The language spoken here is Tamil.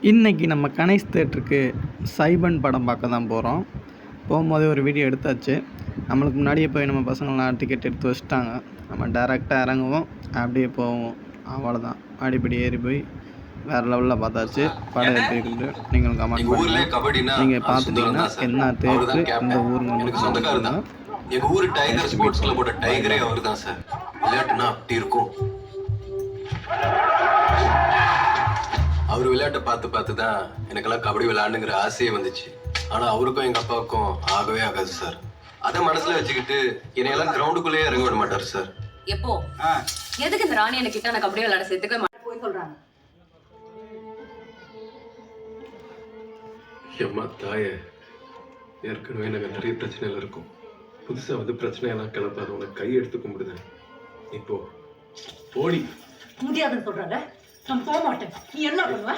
இன்றைக்கி நம்ம கணேஷ் தேட்டருக்கு சைபன் படம் பார்க்க தான் போகிறோம். போகும்போதே ஒரு வீடியோ எடுத்தாச்சு. நம்மளுக்கு முன்னாடியே போய் நம்ம பசங்களாம் டிக்கெட் எடுத்து வச்சுட்டாங்க. நம்ம டேரெக்டாக இறங்குவோம், அப்படியே போவோம். அவ்வளோதான். அடிப்படி ஏறி போய் வேறு லெவலில் பார்த்தாச்சு. படம் எப்படி இருக்குது நீங்களும் கமெண்ட் பண்ணுங்கள். நீங்கள் பார்த்துட்டீங்கன்னா என்ன தேட்டரு இந்த ஊருங்க சொந்தக்காரர் தான். எங்கள் ஊர் டைகர் ஸ்போர்ட்ஸ் கிளப்போட டைகரே அவர் தான் சார். விளையாட்டுனா அப்படி இருக்கும். அவர் விளையாட்டை பார்த்து தான் எனக்கெல்லாம் கபடி விளையாண்டுங்கிற ஆசையே வந்துச்சு. ஆனா அவருக்கும் எங்க அப்பாவுக்கும் ஆகவே ஆகாது சார். அதை மனசுல வச்சுக்கிட்டு என்னையெல்லாம் கிரவுண்டுக்குள்ளேயே இறங்க விட மாட்டாரு சார். எப்போ எதுக்கு இந்த ராணி எனக்கு கிட்ட நான் கபடி விளையாட சேர்த்துக்க போய் சொல்றாங்க. எம்மா தாய, ஏற்கனவே எனக்கு நிறைய பிரச்சனைகள் இருக்கும். புதுசா வந்து பிரச்சனையெல்லாம் கிளப்பாத உனக்கு கை எடுத்து கும்பிடுது. இப்போ போடி முடியாதுன்னு சொல்றாங்க. நான் போக மாட்டேன். நீ என்ன பண்ணுவ?